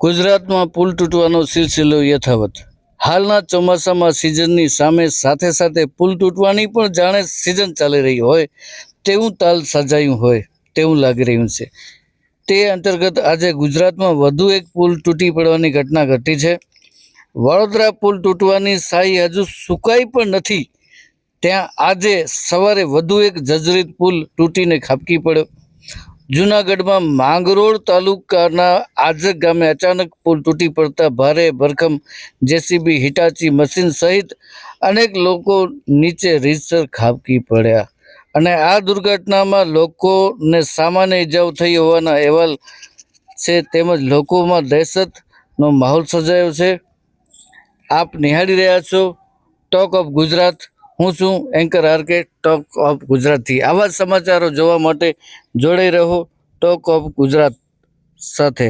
ગુજરાતમાં પુલ તૂટવાનો સિલસિલો યથાવત। હાલના ચોમાસામાં સિઝનની સાથે સાથે પુલ તૂટવાની પણ જાણે સિઝન ચાલી રહી હોય તેવું તાલ સજાયું હોય તેવું લાગી રહ્યું છે। તે અંતર્ગત આજે ગુજરાતમાં વધુ એક પુલ તૂટી પડવાની ઘટના ઘટી છે। વડોદરા પુલ તૂટવાની શાહી હજુ સુકાઈ પણ નથી ત્યાં આજે સવારે વધુ એક જર્જરિત પુલ તૂટીને ખાબકી પડ્યો। જૂનાગઢમાં માંગરોળ તાલુકાના આજક ગામે અચાનક પુલ તૂટી પડતા ભારે ભરખમ જેસીબી હિટાચી મશીન સહિત અનેક લોકો નીચે રીતસર ખાબકી પડ્યા અને આ દુર્ઘટનામાં લોકોને સામાન્ય ઇજાઓ થઈ હોવાના અહેવાલ છે તેમજ લોકોમાં દહેશતનો માહોલ સર્જાયો છે। આપ નિહાળી રહ્યા છો ટોક ઓફ ગુજરાત। હું છું એન્કર આરકે ટોક ઓફ ગુજરાતથી। આવા સમાચારો જોવા માટે જોડાઈ રહો ટોક ઓફ ગુજરાત સાથે।